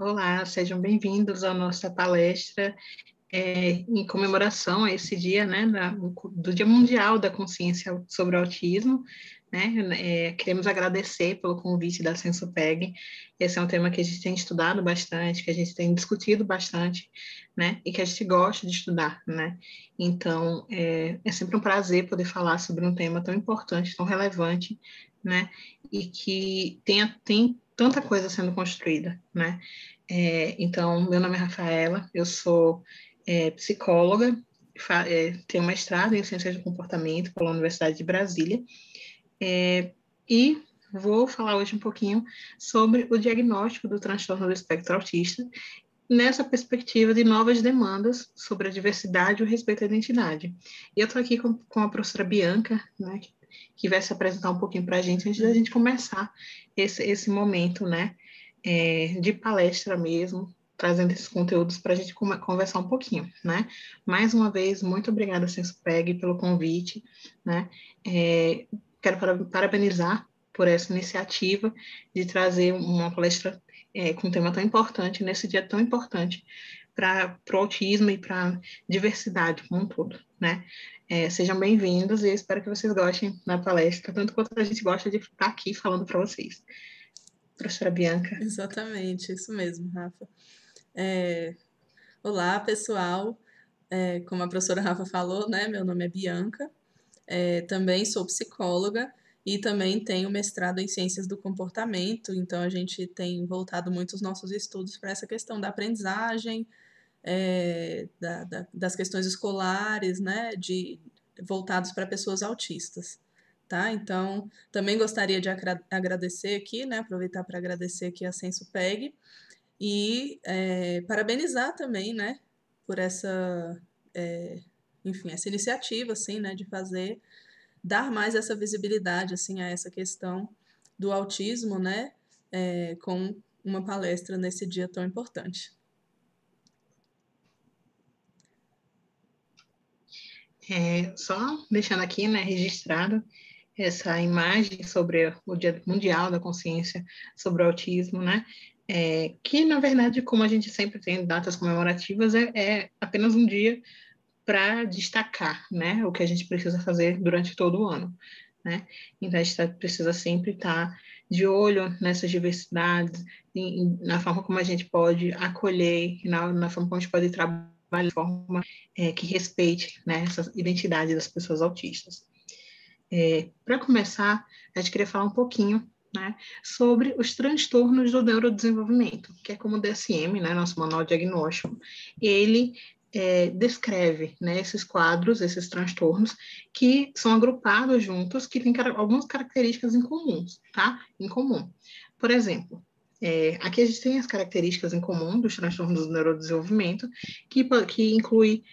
Olá, sejam bem-vindos à nossa palestra em comemoração a esse dia, né, do Dia Mundial da Consciência sobre o Autismo, né. Queremos agradecer pelo convite da Sensupeg. Esse é um tema que a gente tem estudado bastante, que a gente tem discutido bastante, né, e que a gente gosta de estudar, né. Então, é sempre um prazer poder falar sobre um tema tão importante, tão relevante, né, e que tem tanta coisa sendo construída, né. Então, meu nome é Rafaela, eu sou psicóloga, tenho mestrado em Ciências do Comportamento pela Universidade de Brasília, e vou falar hoje um pouquinho sobre o diagnóstico do transtorno do espectro autista, nessa perspectiva de novas demandas sobre a diversidade e o respeito à identidade. E eu estou aqui com a professora Bianca, né, que vai se apresentar um pouquinho para a gente, antes da gente começar esse momento, né, de palestra mesmo, trazendo esses conteúdos para a gente conversar um pouquinho, né? Mais uma vez, muito obrigada, Sensupeg, pelo convite, né? Quero parabenizar por essa iniciativa de trazer uma palestra com um tema tão importante, nesse dia tão importante, para o autismo e para a diversidade como um todo, né? Sejam bem-vindos e eu espero que vocês gostem da palestra, tanto quanto a gente gosta de estar aqui falando para vocês. Professora Bianca. Exatamente, isso mesmo, Rafa. Olá, pessoal. Como a professora Rafa falou, né, meu nome é Bianca, também sou psicóloga e também tenho mestrado em Ciências do Comportamento, então a gente tem voltado muito os nossos estudos para essa questão da aprendizagem, das questões escolares, né, voltados para pessoas autistas. Tá? Então, também gostaria de agradecer aqui, né, aproveitar para agradecer aqui a Sensupeg e parabenizar também, né, por enfim, essa iniciativa, assim, né, de dar mais essa visibilidade, assim, a essa questão do autismo, né, com uma palestra nesse dia tão importante. Só deixando aqui, né, registrado essa imagem sobre o Dia Mundial da Consciência sobre o Autismo, né, que, na verdade, como a gente sempre tem datas comemorativas, é apenas um dia para destacar, né, o que a gente precisa fazer durante todo o ano, né. Então, a gente precisa sempre estar de olho nessas diversidades, na forma como a gente pode acolher, na forma como a gente pode trabalhar de forma que respeite, né, essa identidade das pessoas autistas. Para começar, a gente queria falar um pouquinho, né, sobre os transtornos do neurodesenvolvimento, que é como o DSM, né, nosso manual diagnóstico, ele descreve, né, esses quadros, esses transtornos, que são agrupados juntos, que têm algumas características em comuns, tá? Em comum. Por exemplo, aqui a gente tem as características em comum dos transtornos do neurodesenvolvimento, que inclui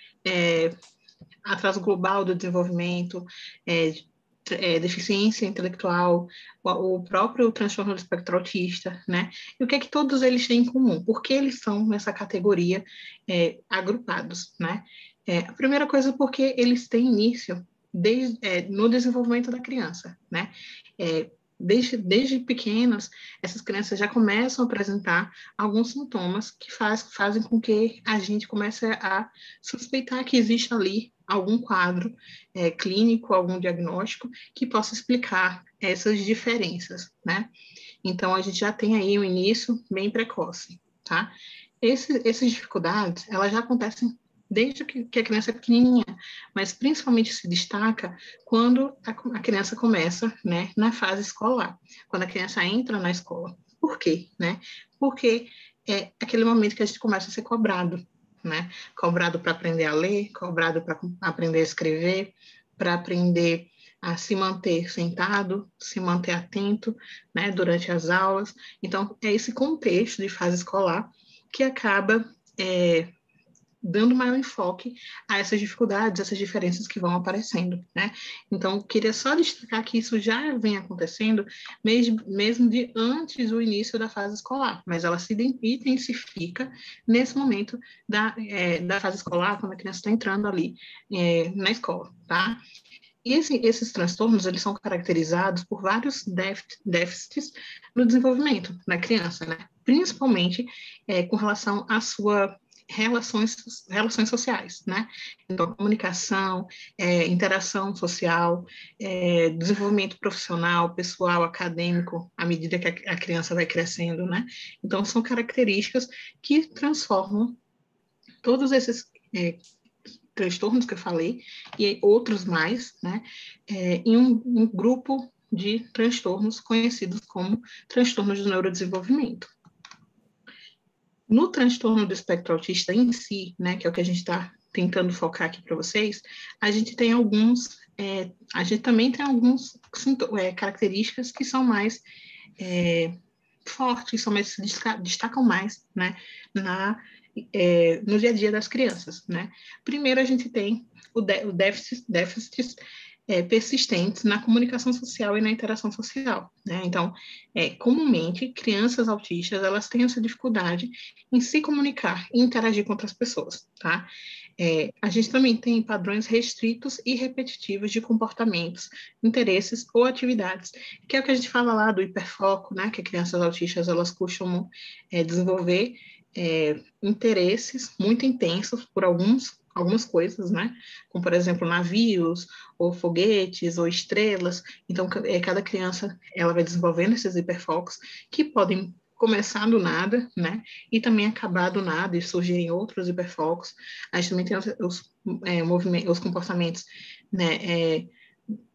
atraso global do desenvolvimento, deficiência intelectual, o próprio transtorno do espectro autista, né? E o que é que todos eles têm em comum? Por que eles são nessa categoria agrupados, né? A primeira coisa, porque eles têm início no desenvolvimento da criança, né? Desde pequenas, essas crianças já começam a apresentar alguns sintomas que fazem com que a gente comece a suspeitar que existe ali algum quadro clínico, algum diagnóstico que possa explicar essas diferenças, né? Então, a gente já tem aí um início bem precoce, tá? Essas dificuldades, elas já acontecem desde que a criança é pequenininha, mas principalmente se destaca quando a criança começa, né, na fase escolar, quando a criança entra na escola. Por quê, né? Porque é aquele momento que a gente começa a ser cobrado, né? Cobrado para aprender a ler, cobrado para aprender a escrever, para aprender a se manter sentado, se manter atento, né, durante as aulas. Então, é esse contexto de fase escolar que acaba dando maior enfoque a essas dificuldades, essas diferenças que vão aparecendo, né? Então, queria só destacar que isso já vem acontecendo mesmo de antes do início da fase escolar, mas ela se intensifica nesse momento da fase escolar, quando a criança está entrando ali na escola, tá? E esses transtornos, eles são caracterizados por vários déficits no desenvolvimento da criança, né? Principalmente com relação à sua relações sociais, né? Então, comunicação, interação social, desenvolvimento profissional, pessoal, acadêmico, à medida que a criança vai crescendo, né? Então, são características que transformam todos esses transtornos que eu falei, e outros mais, né, em um grupo de transtornos conhecidos como transtornos do neurodesenvolvimento. No transtorno do espectro autista em si, né, que é o que a gente está tentando focar aqui para vocês, a gente tem a gente também tem algumas características que são mais fortes, são mais, se destacam mais, né, no dia a dia das crianças, né? Primeiro, a gente tem o déficits persistentes na comunicação social e na interação social, né? Então, comumente, crianças autistas, elas têm essa dificuldade em se comunicar e interagir com outras pessoas, tá? A gente também tem padrões restritos e repetitivos de comportamentos, interesses ou atividades, que é o que a gente fala lá do hiperfoco, né? Que crianças autistas, elas costumam desenvolver interesses muito intensos por algumas coisas, né? Como, por exemplo, navios, ou foguetes, ou estrelas. Então, cada criança, ela vai desenvolvendo esses hiperfocos que podem começar do nada, né? E também acabar do nada e surgirem outros hiperfocos. A gente também tem os comportamentos, né?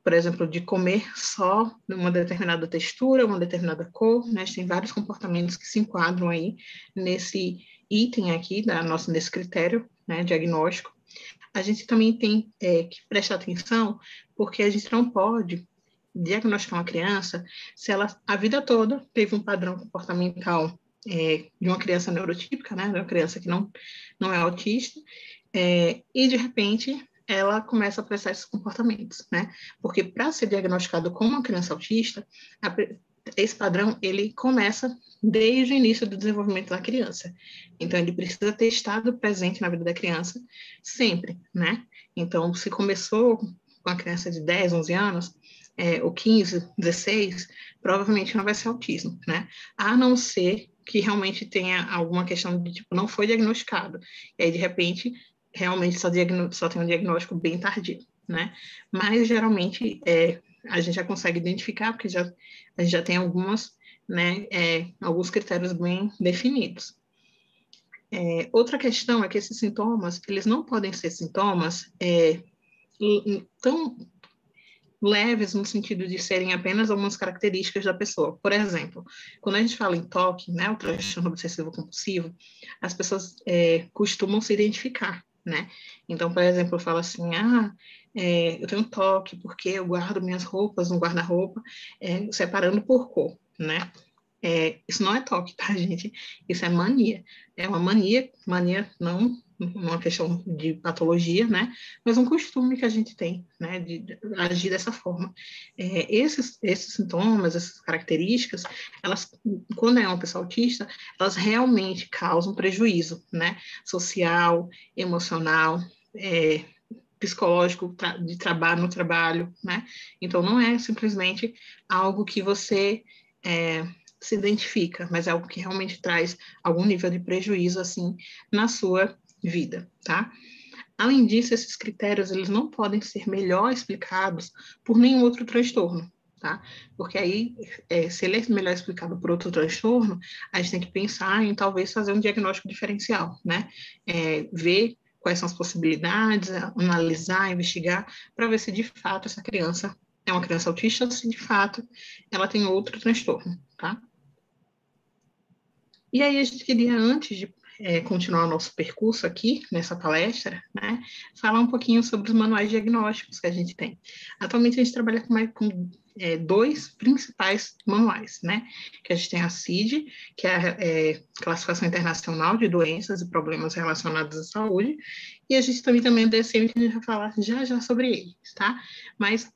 Por exemplo, de comer só uma determinada textura, uma determinada cor, né? A gente tem vários comportamentos que se enquadram aí nesse item aqui, nesse critério, né, diagnóstico. A gente também tem que prestar atenção, porque a gente não pode diagnosticar uma criança se ela, a vida toda, teve um padrão comportamental de uma criança neurotípica, né, de uma criança que não é autista, e, de repente, ela começa a prestar esses comportamentos, né? Porque para ser diagnosticado como uma criança autista, esse padrão, ele começa desde o início do desenvolvimento da criança. Então, ele precisa ter estado presente na vida da criança sempre, né? Então, se começou com a criança de 10, 11 anos, ou 15, 16, provavelmente não vai ser autismo, né? A não ser que realmente tenha alguma questão de, tipo, não foi diagnosticado. E aí, de repente, realmente só tem um diagnóstico bem tardio, né? Mas, geralmente, a gente já consegue identificar, porque a gente já tem alguns critérios bem definidos. Outra questão é que esses sintomas, eles não podem ser sintomas tão leves no sentido de serem apenas algumas características da pessoa. Por exemplo, quando a gente fala em TOC, né, o transtorno obsessivo compulsivo, as pessoas costumam se identificar, né? Então, por exemplo, eu falo assim, eu tenho TOC porque eu guardo minhas roupas no guarda-roupa, separando por cor, né? Isso não é TOC, tá, gente? Isso é mania. É uma mania não uma questão de patologia, né? Mas um costume que a gente tem, né? De agir dessa forma. Esses sintomas, essas características, elas, quando é uma pessoa autista, elas realmente causam prejuízo, né? Social, emocional, psicológico, de trabalho no trabalho, né? Então, não é simplesmente algo que você se identifica, mas é algo que realmente traz algum nível de prejuízo, assim, na sua vida, tá? Além disso, esses critérios, eles não podem ser melhor explicados por nenhum outro transtorno, tá? Porque aí, se ele é melhor explicado por outro transtorno, a gente tem que pensar em talvez fazer um diagnóstico diferencial, né? Ver quais são as possibilidades, analisar, investigar, para ver se de fato essa criança é uma criança autista ou se de fato ela tem outro transtorno, tá? E aí a gente queria, antes de continuar o nosso percurso aqui, nessa palestra, né, falar um pouquinho sobre os manuais diagnósticos que a gente tem. Atualmente a gente trabalha com dois principais manuais, né, que a gente tem a CID, que é a Classificação Internacional de Doenças e Problemas Relacionados à Saúde, e a gente também tem o DSM, que a gente vai falar já sobre eles, tá? Mas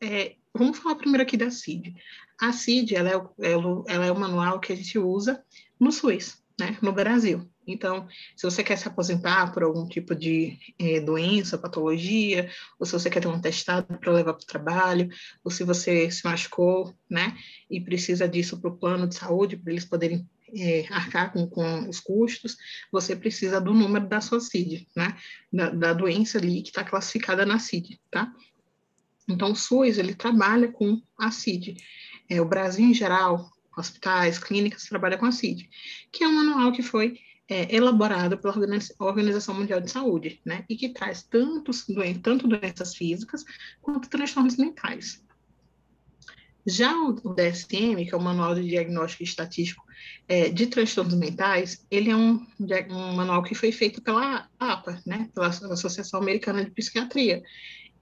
vamos falar primeiro aqui da CID. A CID, ela é o manual que a gente usa no SUS, né, no Brasil. Então, se você quer se aposentar por algum tipo de doença, patologia, ou se você quer ter um atestado para levar para o trabalho, ou se você se machucou, né, e precisa disso para o plano de saúde, para eles poderem arcar com os custos, você precisa do número da sua CID, né, da doença ali que está classificada na CID, tá? Então, o SUS, ele trabalha com a CID. O Brasil, em geral, hospitais, clínicas, trabalha com a CID, que é um manual que foi elaborado pela Organização Mundial de Saúde, né? E que traz tanto doenças físicas quanto transtornos mentais. Já o DSM, que é o Manual de Diagnóstico Estatístico de Transtornos Mentais, ele é um manual que foi feito pela APA, né? Pela Associação Americana de Psiquiatria,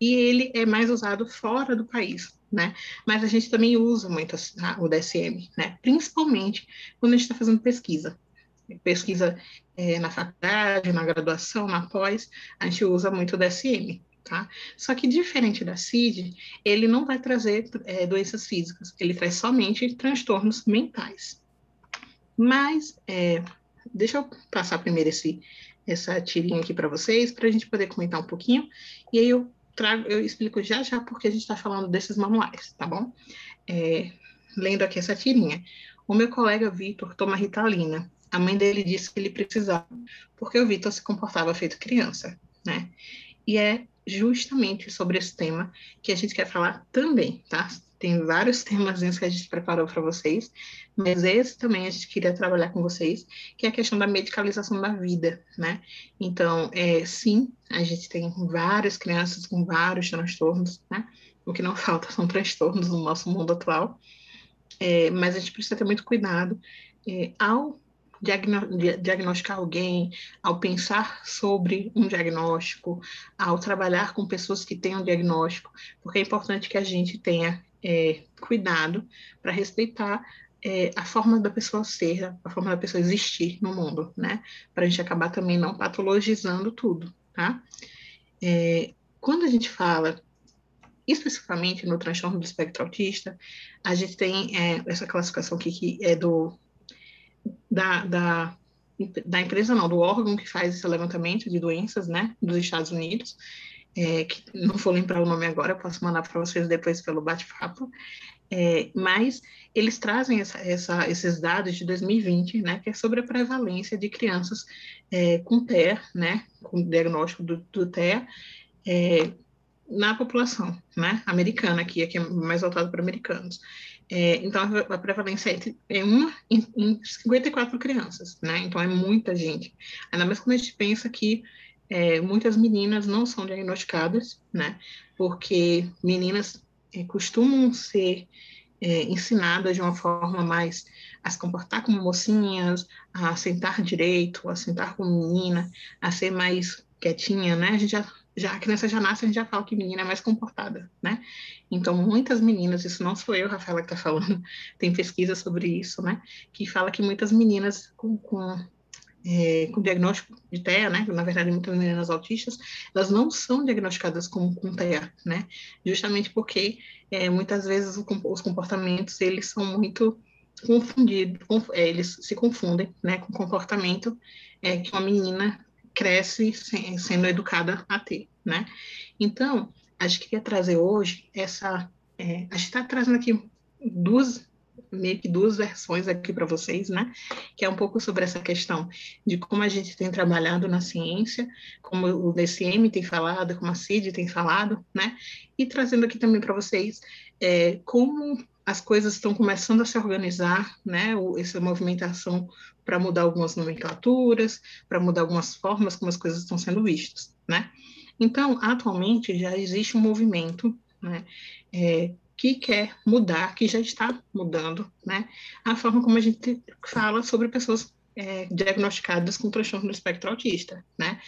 e ele é mais usado fora do país, né? Mas a gente também usa muito o DSM, né? Principalmente quando a gente está fazendo pesquisa. Pesquisa na faculdade, na graduação, na pós, a gente usa muito o DSM, tá? Só que diferente da CID, ele não vai trazer doenças físicas, ele traz somente transtornos mentais. Mas, deixa eu passar primeiro essa tirinha aqui para vocês, para a gente poder comentar um pouquinho, e aí eu explico já porque a gente está falando desses manuais, tá bom? Lendo aqui essa tirinha. O meu colega Vitor toma Ritalina. A mãe dele disse que ele precisava, porque o Vitor se comportava feito criança, né? E é justamente sobre esse tema que a gente quer falar também, tá? Tem vários temas que a gente preparou para vocês, mas esse também a gente queria trabalhar com vocês, que é a questão da medicalização da vida, né? Então, sim, a gente tem várias crianças com vários transtornos, né? O que não falta são transtornos no nosso mundo atual, mas a gente precisa ter muito cuidado ao diagnosticar alguém, ao pensar sobre um diagnóstico, ao trabalhar com pessoas que têm um diagnóstico, porque é importante que a gente tenha cuidado para respeitar a forma da pessoa ser, a forma da pessoa existir no mundo, né? Para a gente acabar também não patologizando tudo, tá? Quando a gente fala especificamente no transtorno do espectro autista, a gente tem essa classificação aqui que é da empresa, não, do órgão que faz esse levantamento de doenças, né, dos Estados Unidos, que não vou lembrar o nome agora, eu posso mandar para vocês depois pelo bate-papo, mas eles trazem esses dados de 2020, né, que é sobre a prevalência de crianças com TEA, né, com diagnóstico do TEA, na população, né, americana, aqui é mais voltado para americanos. Então, a prevalência é uma em 54 crianças, né? Então, é muita gente. Ainda mais quando a gente pensa que muitas meninas não são diagnosticadas, né? Porque meninas costumam ser ensinadas de uma forma mais a se comportar como mocinhas, a sentar direito, a sentar como menina, a ser mais quietinha, né? A gente a criança já nasce, a gente já fala que menina é mais comportada, né? Então, muitas meninas, isso não sou eu, Rafaela, que está falando, tem pesquisa sobre isso, né? Que fala que muitas meninas com diagnóstico de TEA, né? Na verdade, muitas meninas autistas, elas não são diagnosticadas com TEA, né? Justamente porque muitas vezes os comportamentos, eles são muito confundidos, eles se confundem, né? Com o comportamento que uma menina cresce sendo educada a ter, né? Então, a gente queria trazer hoje a gente está trazendo aqui meio que duas versões aqui para vocês, né? Que é um pouco sobre essa questão de como a gente tem trabalhado na ciência, como o DCM tem falado, como a CID tem falado, né? E trazendo aqui também para vocês como as coisas estão começando a se organizar, né? Essa movimentação para mudar algumas nomenclaturas, para mudar algumas formas como as coisas estão sendo vistas, né? Então, atualmente já existe um movimento, né? Que quer mudar, que já está mudando, né? A forma como a gente fala sobre pessoas diagnosticadas com transtorno do espectro autista, né?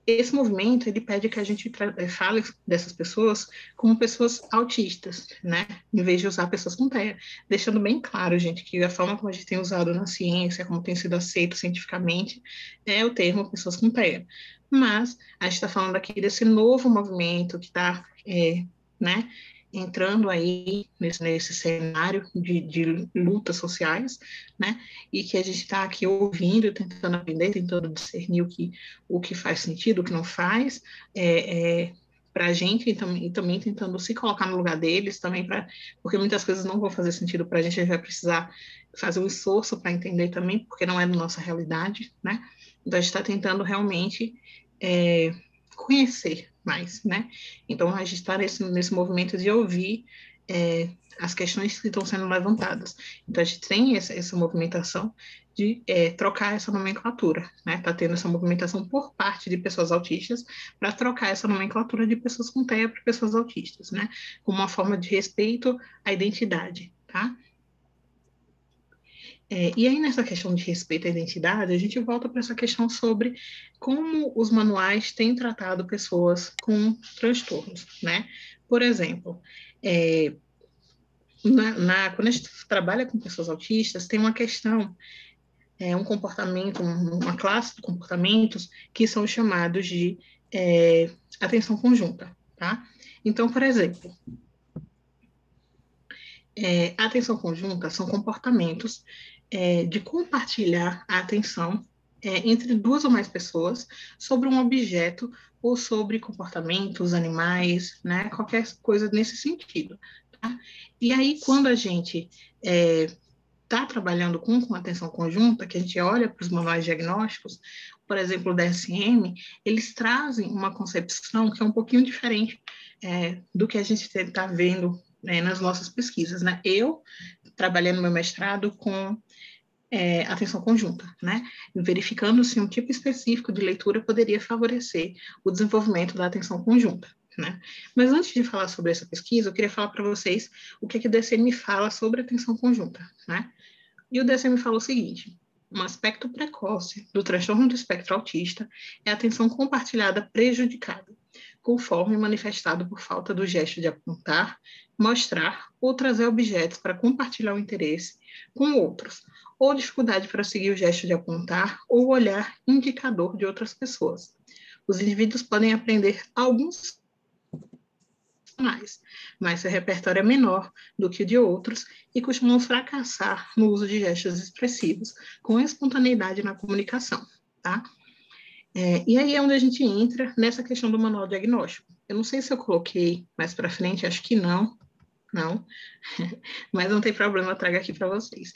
Esse movimento, ele pede que a gente fale dessas pessoas como pessoas autistas, né? Em vez de usar pessoas com TEA. Deixando bem claro, gente, que a forma como a gente tem usado na ciência, como tem sido aceito cientificamente, é o termo pessoas com TEA. Mas a gente está falando aqui desse novo movimento que está, né? entrando aí nesse cenário de lutas sociais, né? E que a gente está aqui ouvindo, tentando aprender, tentando discernir o que faz sentido, o que não faz, para a gente e também tentando se colocar no lugar deles também, porque muitas coisas não vão fazer sentido para a gente vai precisar fazer um esforço para entender também, porque não é da nossa realidade, né? Então, a gente está tentando realmente conhecer mais, né? Então, a gente está nesse movimento de ouvir as questões que estão sendo levantadas. Então, a gente tem essa movimentação de trocar essa nomenclatura, né? Está tendo essa movimentação por parte de pessoas autistas para trocar essa nomenclatura de pessoas com TEA para pessoas autistas, né? Como uma forma de respeito à identidade, tá? E aí, nessa questão de respeito à identidade, a gente volta para essa questão sobre como os manuais têm tratado pessoas com transtornos, né? Por exemplo, quando a gente trabalha com pessoas autistas, tem uma questão, um comportamento, uma classe de comportamentos que são chamados de atenção conjunta, tá? Então, por exemplo, a atenção conjunta são comportamentos de compartilhar a atenção entre duas ou mais pessoas sobre um objeto ou sobre comportamentos, animais, né? Qualquer coisa nesse sentido. Tá? E aí, quando a gente está trabalhando com atenção conjunta, que a gente olha para os manuais diagnósticos, por exemplo, o DSM, eles trazem uma concepção que é um pouquinho diferente do que a gente está vendo nas nossas pesquisas, né? Eu trabalhei no meu mestrado com atenção conjunta, né? Verificando se um tipo específico de leitura poderia favorecer o desenvolvimento da atenção conjunta, né? Mas antes de falar sobre essa pesquisa, eu queria falar para vocês o que o DSM fala sobre atenção conjunta, né? E o DSM fala o seguinte: um aspecto precoce do transtorno do espectro autista é a atenção compartilhada prejudicada, conforme manifestado por falta do gesto de apontar, mostrar ou trazer objetos para compartilhar o interesse com outros, ou dificuldade para seguir o gesto de apontar ou olhar indicador de outras pessoas. Os indivíduos podem aprender alguns mas seu repertório é menor do que o de outros e costumam fracassar no uso de gestos expressivos, com espontaneidade na comunicação, tá? E aí é onde a gente entra nessa questão do manual diagnóstico. Eu não sei se eu coloquei mais para frente, acho que não, mas não tem problema, eu trago aqui para vocês.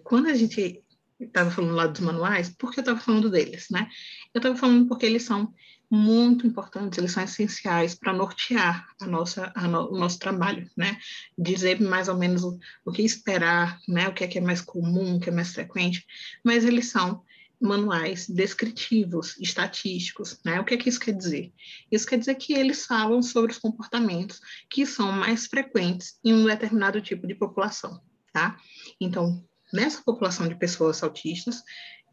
Quando a gente estava falando lá dos manuais, por que eu estava falando deles, né? Eu estava falando porque eles são muito importantes, eles são essenciais para nortear o nosso trabalho, né? Dizer mais ou menos o que esperar, né? O que é mais comum, o que é mais frequente, mas eles são manuais descritivos, estatísticos, né? O que é que isso quer dizer? Isso quer dizer que eles falam sobre os comportamentos que são mais frequentes em um determinado tipo de população, tá? Então, nessa população de pessoas autistas,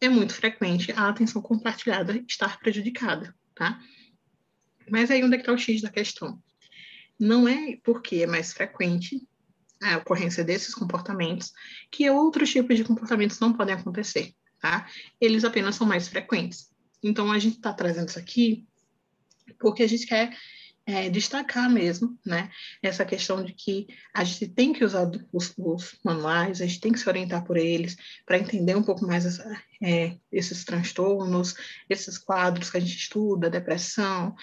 é muito frequente a atenção compartilhada estar prejudicada, tá? Mas aí onde é que está o X da questão? Não é porque é mais frequente a ocorrência desses comportamentos que outros tipos de comportamentos não podem acontecer, tá? Eles apenas são mais frequentes. Então, a gente está trazendo isso aqui porque a gente quer destacar mesmo, né, essa questão de que a gente tem que usar os manuais, a gente tem que se orientar por eles para entender um pouco mais esses transtornos, esses quadros que a gente estuda, depressão,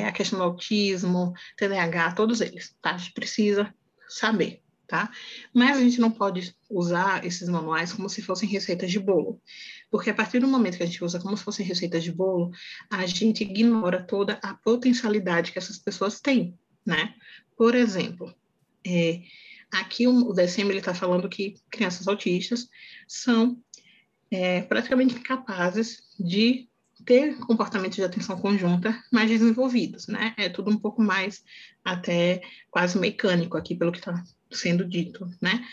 a questão do autismo, TDAH, todos eles, tá? A gente precisa saber, tá? Mas a gente não pode usar esses manuais como se fossem receitas de bolo, porque a partir do momento que a gente usa como se fossem receitas de bolo, a gente ignora toda a potencialidade que essas pessoas têm, né? Por exemplo, aqui o DSM está falando que crianças autistas são praticamente capazes de ter comportamentos de atenção conjunta mais desenvolvidos, né? É tudo um pouco mais até quase mecânico aqui, pelo que está sendo dito, né?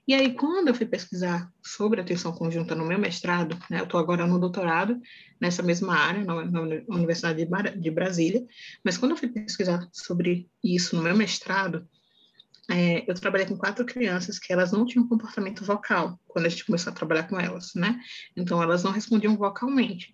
E aí, quando eu fui pesquisar sobre atenção conjunta no meu mestrado, né, eu estou agora no doutorado, nessa mesma área, na Universidade de Brasília, mas quando eu fui pesquisar sobre isso no meu mestrado, eu trabalhei com 4 crianças que elas não tinham comportamento vocal, quando a gente começou a trabalhar com elas, né? Então, elas não respondiam vocalmente.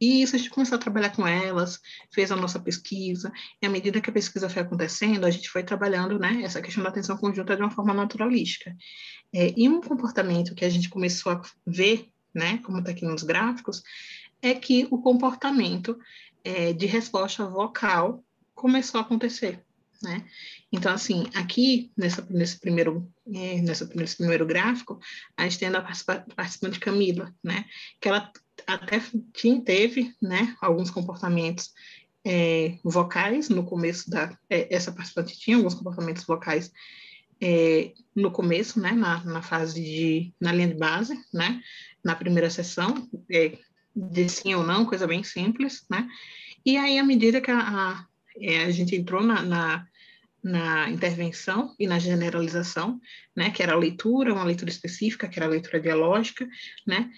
E isso a gente começou a trabalhar com elas, fez a nossa pesquisa, e à medida que a pesquisa foi acontecendo, a gente foi trabalhando, né, essa questão da atenção conjunta de uma forma naturalística. E um comportamento que a gente começou a ver, né, como está aqui nos gráficos, é que o comportamento de resposta vocal começou a acontecer, né? Então, assim, aqui, nesse primeiro gráfico, a gente tem a participante Camila, né? Que ela até teve, né, alguns comportamentos vocais no começo essa participante tinha alguns comportamentos vocais no começo, né, na fase na linha de base, né, na primeira sessão, de sim ou não, coisa bem simples, né, e aí, à medida que a gente entrou na intervenção e na generalização, né, que era a leitura, uma leitura específica, que era a leitura dialógica, né,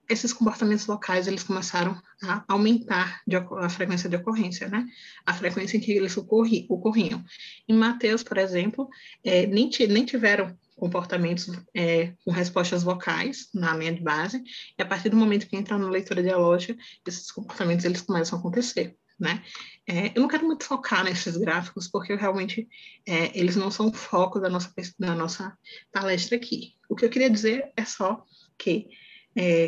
esses comportamentos locais, eles começaram a aumentar a frequência de ocorrência, né, a frequência em que eles ocorriam. Em Mateus, por exemplo, nem tiveram comportamentos com respostas vocais na linha de base, e a partir do momento que entra na leitura dialógica, esses comportamentos eles começam a acontecer, né? Eu não quero muito focar nesses gráficos, porque realmente eles não são o foco da nossa palestra aqui. O que eu queria dizer é só que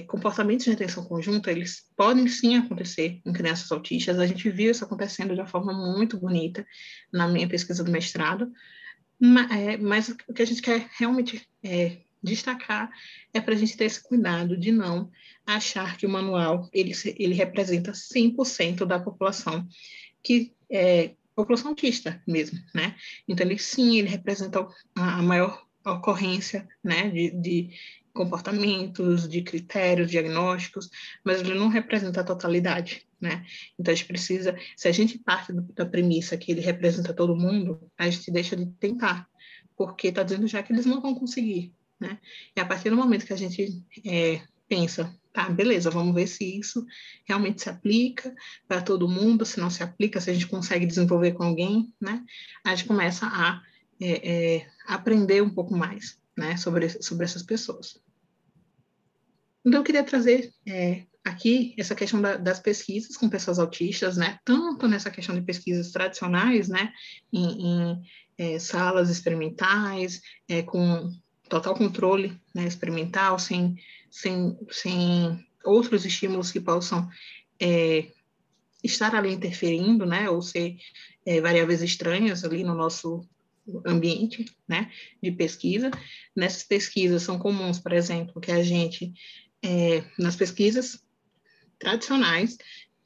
comportamentos de atenção conjunta, eles podem sim acontecer em crianças autistas. A gente viu isso acontecendo de uma forma muito bonita na minha pesquisa do mestrado, mas o que a gente quer realmente destacar é para a gente ter esse cuidado de não achar que o manual ele representa 100% da população, que é população autista mesmo, né? Então, ele representa a maior ocorrência, né, de comportamentos, de critérios diagnósticos, mas ele não representa a totalidade, né? Então, a gente precisa, se a gente parte da premissa que ele representa todo mundo, a gente deixa de tentar, porque está dizendo já que eles não vão conseguir, né? E a partir do momento que a gente pensa, tá, beleza, vamos ver se isso realmente se aplica para todo mundo, se não se aplica, se a gente consegue desenvolver com alguém, né? A gente começa a aprender um pouco mais, né, sobre essas pessoas. Então, eu queria trazer aqui essa questão das pesquisas com pessoas autistas, né, tanto nessa questão de pesquisas tradicionais, né, em salas experimentais, com total controle, né, experimental, sem outros estímulos que possam estar ali interferindo, né, ou ser variáveis estranhas ali no nosso ambiente, né, de pesquisa. Nessas pesquisas são comuns, por exemplo, que a gente, nas pesquisas tradicionais,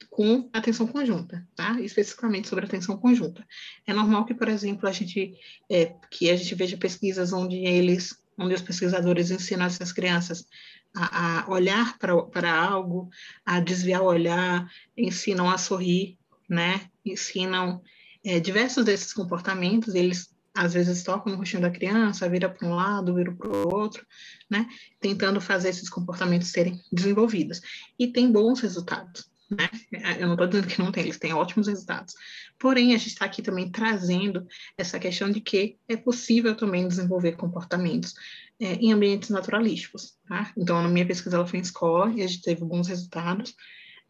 com atenção conjunta, tá? Especificamente sobre atenção conjunta. É normal que, por exemplo, a gente veja pesquisas onde os pesquisadores ensinam essas crianças a olhar para algo, a desviar o olhar, ensinam a sorrir, né? Ensinam diversos desses comportamentos, eles às vezes tocam no rostinho da criança, vira para um lado, vira para o outro, né? Tentando fazer esses comportamentos serem desenvolvidos. E tem bons resultados, né? Eu não estou dizendo que não tem, eles têm ótimos resultados. Porém, a gente está aqui também trazendo essa questão de que é possível também desenvolver comportamentos em ambientes naturalísticos, tá? Então, na minha pesquisa, ela foi em escola e a gente teve bons resultados.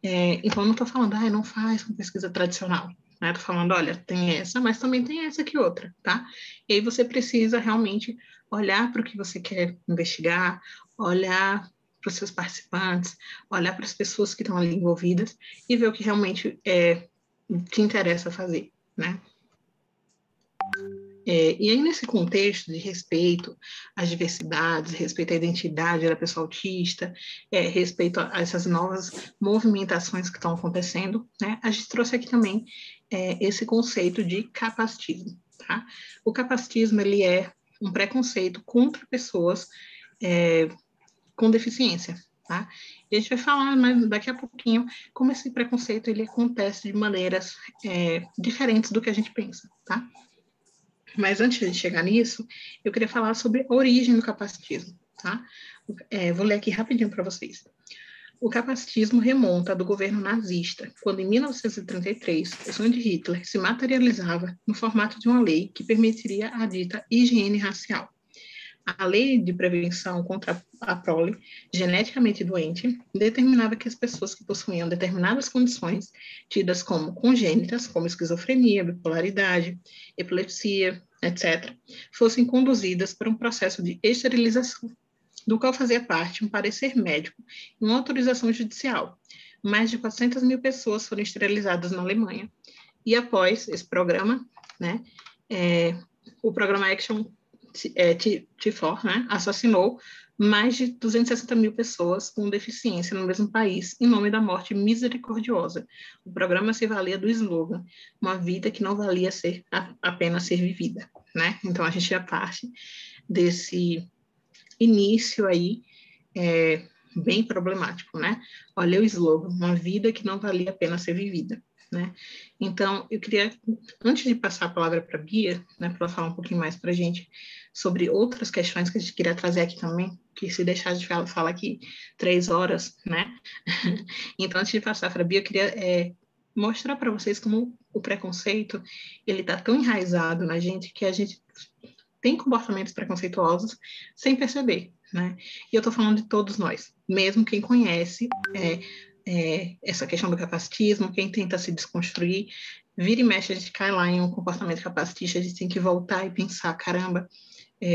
Então, eu não estou falando, não faz com pesquisa tradicional, né? Estou falando, olha, tem essa, mas também tem essa aqui outra, tá? E aí você precisa realmente olhar para o que você quer investigar, olhar para os seus participantes, olhar para as pessoas que estão ali envolvidas e ver o que realmente te interessa fazer, né? E aí, nesse contexto de respeito às diversidades, respeito à identidade da pessoa autista, respeito a essas novas movimentações que estão acontecendo, né, a gente trouxe aqui também esse conceito de capacitismo. Tá? O capacitismo ele é um preconceito contra pessoas com deficiência. Tá? E a gente vai falar daqui a pouquinho como esse preconceito ele acontece de maneiras diferentes do que a gente pensa. Tá? Mas antes de chegar nisso, eu queria falar sobre a origem do capacitismo, tá? Vou ler aqui rapidinho para vocês. O capacitismo remonta do governo nazista, quando em 1933 o sonho de Hitler se materializava no formato de uma lei que permitiria a dita higiene racial. A lei de prevenção contra a prole geneticamente doente determinava que as pessoas que possuíam determinadas condições, tidas como congênitas, como esquizofrenia, bipolaridade, epilepsia, etc., fossem conduzidas para um processo de esterilização, do qual fazia parte um parecer médico e uma autorização judicial. Mais de 400 mil pessoas foram esterilizadas na Alemanha. E após esse programa, né, o programa Action T4, né, assassinou mais de 260 mil pessoas com deficiência no mesmo país, em nome da morte misericordiosa. O programa se valia do slogan, uma vida que não valia apenas ser vivida, né? Então, a gente é parte desse início aí, bem problemático, né? Olha o slogan, uma vida que não valia a pena ser vivida, né? Então, eu queria, antes de passar a palavra para a Bia, né, para ela falar um pouquinho mais para a gente sobre outras questões que a gente queria trazer aqui também, que se deixar de falar aqui 3 horas, né? Então, antes de passar para a Bia, eu queria mostrar para vocês como o preconceito, ele está tão enraizado na gente que a gente tem comportamentos preconceituosos sem perceber, né? E eu estou falando de todos nós, mesmo quem conhece essa questão do capacitismo, quem tenta se desconstruir, vira e mexe, a gente cai lá em um comportamento capacitista, a gente tem que voltar e pensar, caramba,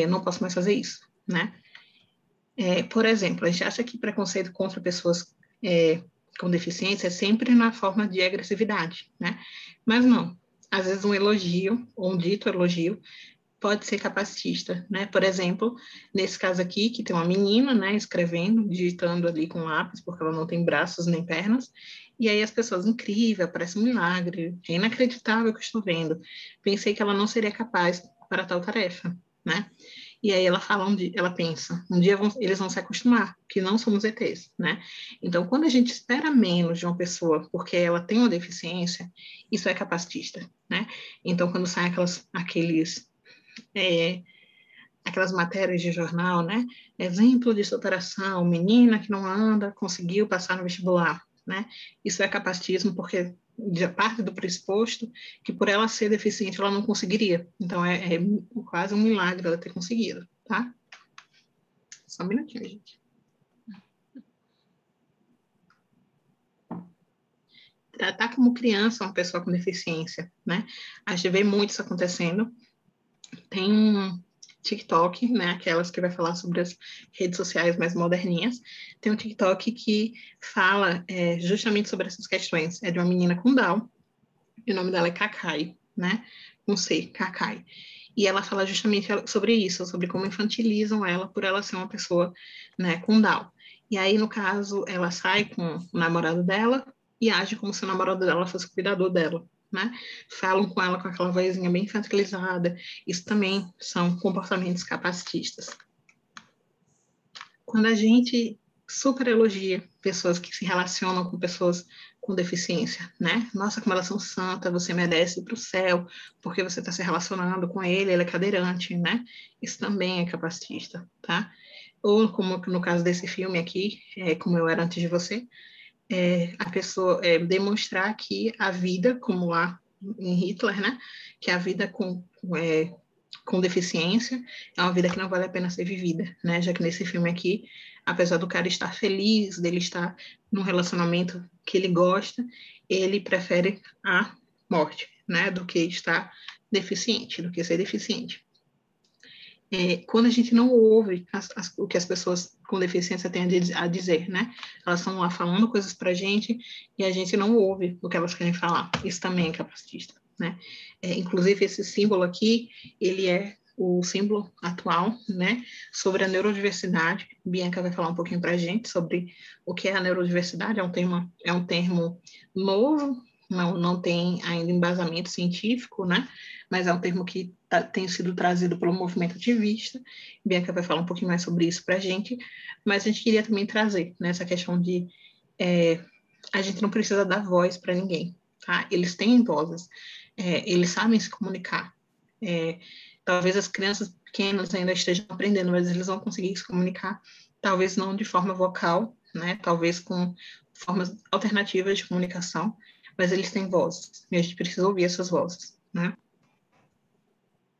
não posso mais fazer isso, né? Por exemplo, a gente acha que preconceito contra pessoas com deficiência é sempre na forma de agressividade, né? Mas não. Às vezes um elogio, ou um dito elogio, pode ser capacitista, né? Por exemplo, nesse caso aqui, que tem uma menina, né, escrevendo, digitando ali com lápis, porque ela não tem braços nem pernas, e aí as pessoas, incrível, parece um milagre, é inacreditável o que eu estou vendo. Pensei que ela não seria capaz para tal tarefa, né? E aí ela fala, ela pensa, um dia eles vão se acostumar, que não somos ETs, né? Então, quando a gente espera menos de uma pessoa porque ela tem uma deficiência, isso é capacitista, né? Então, quando saem aquelas matérias de jornal, né? Exemplo de superação, menina que não anda, conseguiu passar no vestibular, né? Isso é capacitismo porque já parte do pressuposto que por ela ser deficiente ela não conseguiria. Então é quase um milagre ela ter conseguido, tá? Só um minutinho, gente. Tratar como criança uma pessoa com deficiência, né? A gente vê muito isso acontecendo. Tem um TikTok, né, aquelas que vai falar sobre as redes sociais mais moderninhas, tem um TikTok que fala justamente sobre essas questões. É de uma menina com Down, e o nome dela é Kakai, né, com C, Kakai. E ela fala justamente sobre isso, sobre como infantilizam ela por ela ser uma pessoa, né, com Down. E aí, no caso, ela sai com o namorado dela e age como se o namorado dela fosse o cuidador dela, né? Falam com ela com aquela vozinha bem infantilizada. Isso também são comportamentos capacitistas. Quando a gente super elogia pessoas que se relacionam com pessoas com deficiência, né? Nossa, como elas são santas, você merece ir para o céu, porque você está se relacionando com ele é cadeirante, né? Isso também é capacitista, tá? Ou como no caso desse filme aqui, Como Eu Era Antes de Você, a pessoa demonstrar que a vida, como lá em Hitler, né? Que a vida com deficiência é uma vida que não vale a pena ser vivida, né? Já que nesse filme aqui, apesar do cara estar feliz, dele estar num relacionamento que ele gosta, ele prefere a morte, né? Do que estar deficiente, do que ser deficiente. Quando a gente não ouve o que as pessoas com deficiência têm a dizer, né? Elas estão lá falando coisas para a gente e a gente não ouve o que elas querem falar. Isso também é capacitista, né? Inclusive, esse símbolo aqui, ele é o símbolo atual, né? Sobre a neurodiversidade. Bianca vai falar um pouquinho para a gente sobre o que é a neurodiversidade. É um termo novo, não tem ainda embasamento científico, né? Mas é um termo que tem sido trazido pelo movimento ativista. Bianca vai falar um pouquinho mais sobre isso para a gente, mas a gente queria também trazer nessa questão de a gente não precisa dar voz para ninguém, tá? Eles têm vozes, eles sabem se comunicar. Talvez as crianças pequenas ainda estejam aprendendo, mas eles vão conseguir se comunicar, talvez não de forma vocal, né? Talvez com formas alternativas de comunicação, mas eles têm vozes, e a gente precisa ouvir essas vozes, né?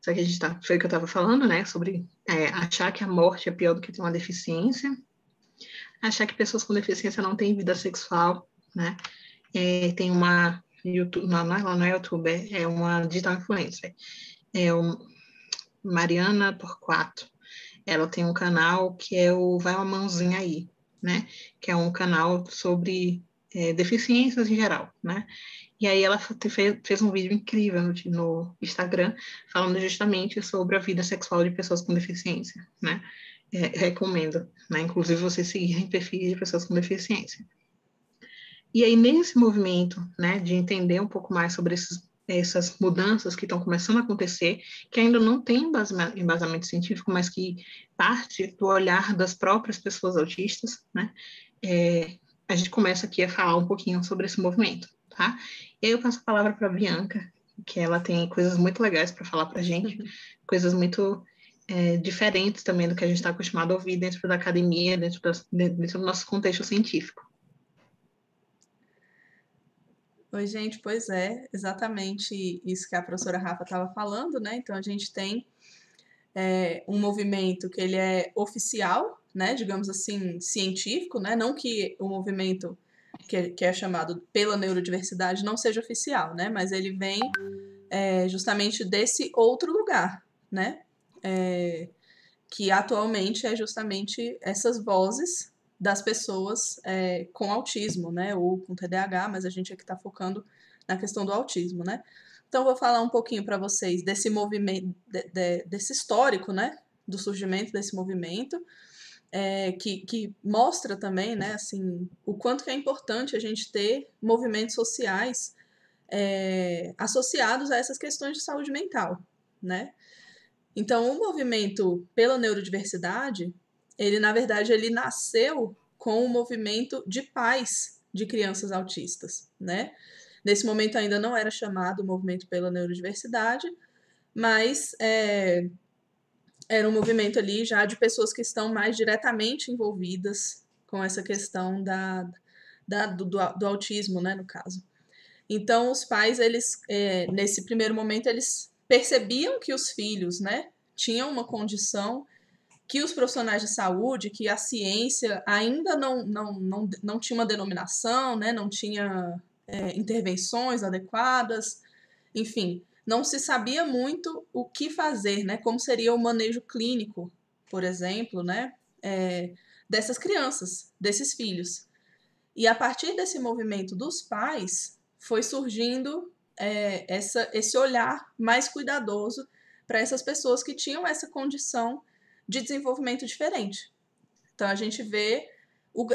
Só que foi o que eu estava falando, né? Sobre achar que a morte é pior do que ter uma deficiência, achar que pessoas com deficiência não têm vida sexual, né? Tem uma YouTube, ela não é youtuber, é uma digital influencer, Mariana Torquato. Ela tem um canal que é o Vai Uma Mãozinha Aí, né? Que é um canal sobre deficiências em geral, né? E aí ela fez um vídeo incrível no Instagram falando justamente sobre a vida sexual de pessoas com deficiência, né? Recomendo, né? Inclusive você seguir em perfis de pessoas com deficiência. E aí nesse movimento, né, de entender um pouco mais sobre essas mudanças que estão começando a acontecer, que ainda não tem embasamento científico, mas que parte do olhar das próprias pessoas autistas, né? A gente começa aqui a falar um pouquinho sobre esse movimento, tá? E aí eu passo a palavra para a Bianca, que ela tem coisas muito legais para falar para a gente, coisas muito diferentes também do que a gente está acostumado a ouvir dentro da academia, dentro do nosso contexto científico. Oi, gente, pois é, exatamente isso que a professora Rafa estava falando, né? Então a gente tem um movimento que ele é oficial, né? Digamos assim, científico, né? Não que o movimento que é chamado pela neurodiversidade não seja oficial, né? Mas ele vem justamente desse outro lugar, né? Que atualmente é justamente essas vozes das pessoas com autismo, né? Ou com TDAH, mas a gente aqui está focando na questão do autismo, né? Então, vou falar um pouquinho para vocês desse movimento, desse histórico, né? Do surgimento desse movimento, que mostra também, né? Assim, o quanto que é importante a gente ter movimentos sociais associados a essas questões de saúde mental, né? Então, o movimento pela neurodiversidade, ele, na verdade, ele nasceu com o movimento de pais de crianças autistas, né? Nesse momento ainda não era chamado movimento pela neurodiversidade, mas era um movimento ali já de pessoas que estão mais diretamente envolvidas com essa questão do autismo, né, no caso. Então, os pais, eles, nesse primeiro momento, eles percebiam que os filhos, né, tinham uma condição que os profissionais de saúde, que a ciência ainda não tinha uma denominação, né, não tinha intervenções adequadas, enfim, não se sabia muito o que fazer, né, como seria o manejo clínico, por exemplo, né, dessas crianças, desses filhos. E a partir desse movimento dos pais, foi surgindo esse olhar mais cuidadoso para essas pessoas que tinham essa condição de desenvolvimento diferente. Então, a gente vê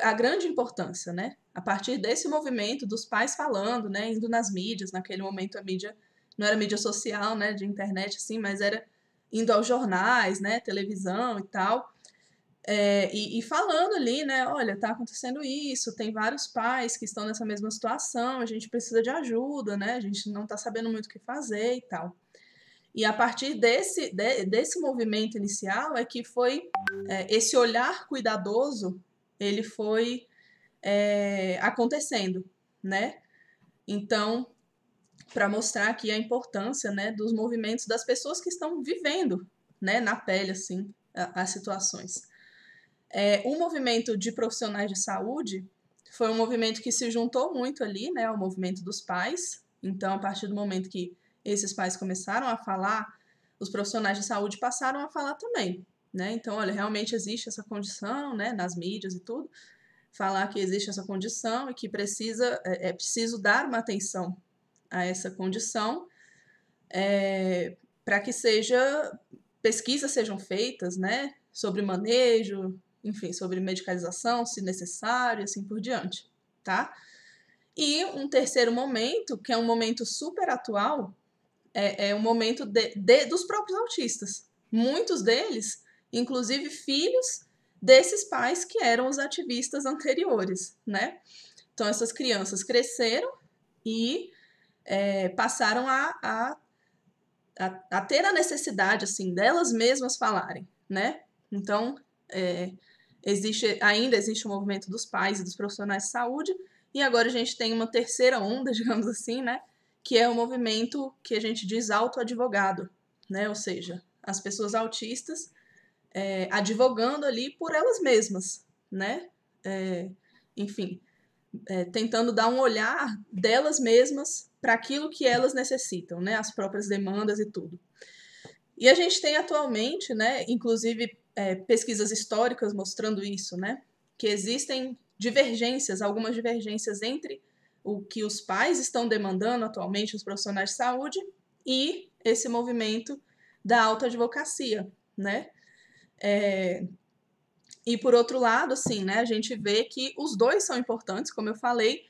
a grande importância, né? A partir desse movimento dos pais falando, né? Indo nas mídias, naquele momento a mídia não era mídia social, né? De internet, assim, mas era indo aos jornais, né? Televisão e tal. E falando ali, né? Olha, tá acontecendo isso, tem vários pais que estão nessa mesma situação, a gente precisa de ajuda, né? A gente não tá sabendo muito o que fazer e tal. E a partir desse movimento inicial é que foi esse olhar cuidadoso, ele foi acontecendo, né? Então, para mostrar aqui a importância, né, dos movimentos das pessoas que estão vivendo, né, na pele, assim, as situações. O movimento de profissionais de saúde foi um movimento que se juntou muito ali, né, ao movimento dos pais. Então, a partir do momento que esses pais começaram a falar, os profissionais de saúde passaram a falar também, né? Então, olha, realmente existe essa condição, né, nas mídias e tudo, falar que existe essa condição e que é preciso dar uma atenção a essa condição para que pesquisas sejam feitas, né, sobre manejo, enfim, sobre medicalização, se necessário, e assim por diante, tá? E um terceiro momento, que é um momento super atual, é um momento dos próprios autistas. Muitos deles, inclusive filhos desses pais que eram os ativistas anteriores, né? Então, essas crianças cresceram e passaram a ter a necessidade, assim, delas mesmas falarem, né? Então, ainda existe o movimento dos pais e dos profissionais de saúde, e agora a gente tem uma terceira onda, digamos assim, né? Que é o movimento que a gente diz autoadvogado, né? Ou seja, as pessoas autistas advogando ali por elas mesmas, né? Enfim, tentando dar um olhar delas mesmas para aquilo que elas necessitam, né? As próprias demandas e tudo. E a gente tem atualmente, né, inclusive pesquisas históricas mostrando isso, né? Que existem divergências, algumas divergências entre o que os pais estão demandando atualmente, os profissionais de saúde, e esse movimento da autoadvocacia, né? E por outro lado, assim, né, a gente vê que os dois são importantes, como eu falei,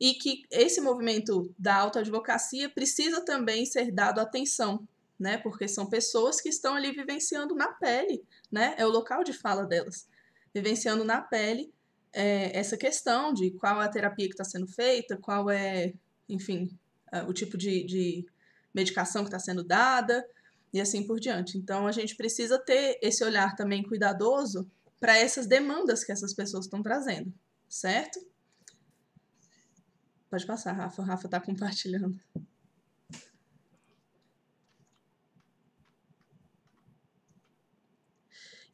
e que esse movimento da autoadvocacia precisa também ser dado atenção, né? Porque são pessoas que estão ali vivenciando na pele, né? É o local de fala delas, vivenciando na pele essa questão de qual é a terapia que está sendo feita, qual é, enfim, o tipo de medicação que está sendo dada e assim por diante. Então, a gente precisa ter esse olhar também cuidadoso para essas demandas que essas pessoas estão trazendo, certo? Pode passar, Rafa. Rafa está compartilhando.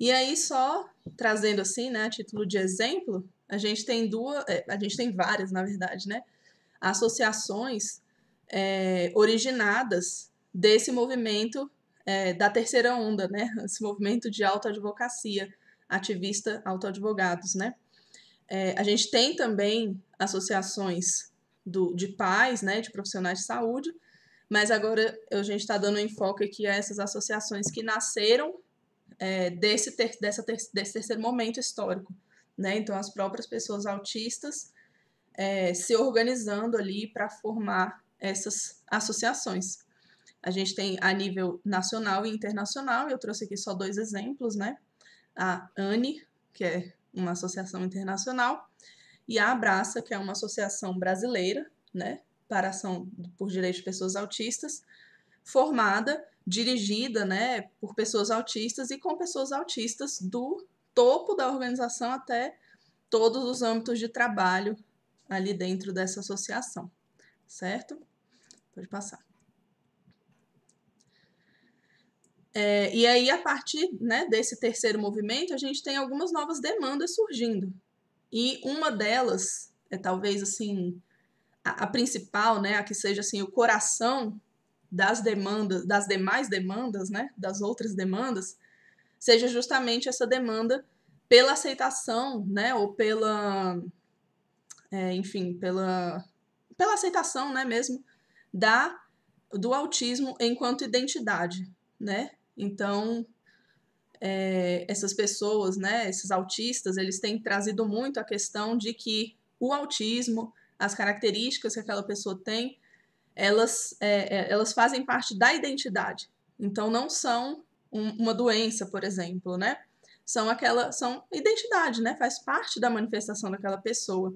E aí, só trazendo assim, né, a título de exemplo, a gente tem várias, na verdade, né, associações originadas desse movimento da terceira onda, né, esse movimento de autoadvocacia, ativista autoadvogados, né. A gente tem também associações de pais, né, de profissionais de saúde, mas agora a gente está dando enfoque aqui a essas associações que nasceram desse terceiro momento histórico, né? Então, as próprias pessoas autistas se organizando ali para formar essas associações. A gente tem a nível nacional e internacional, eu trouxe aqui só 2 exemplos, né? A ANI, que é uma associação internacional, e a Abraça, que é uma associação brasileira, né? Para ação por direitos de pessoas autistas, formada, dirigida, né, por pessoas autistas e com pessoas autistas do topo da organização até todos os âmbitos de trabalho ali dentro dessa associação, certo? Pode passar. E aí, a partir, né, desse terceiro movimento, a gente tem algumas novas demandas surgindo. E uma delas talvez assim a principal, né, a que seja assim o coração das demandas, das demais demandas, né, das outras demandas, seja justamente essa demanda pela aceitação, né, ou pela, enfim, pela aceitação, né, mesmo do autismo enquanto identidade, né? Então, essas pessoas, né, esses autistas, eles têm trazido muito a questão de que o autismo, as características que aquela pessoa tem, elas fazem parte da identidade. Então, não são uma doença, por exemplo, né? São identidade, né? Faz parte da manifestação daquela pessoa.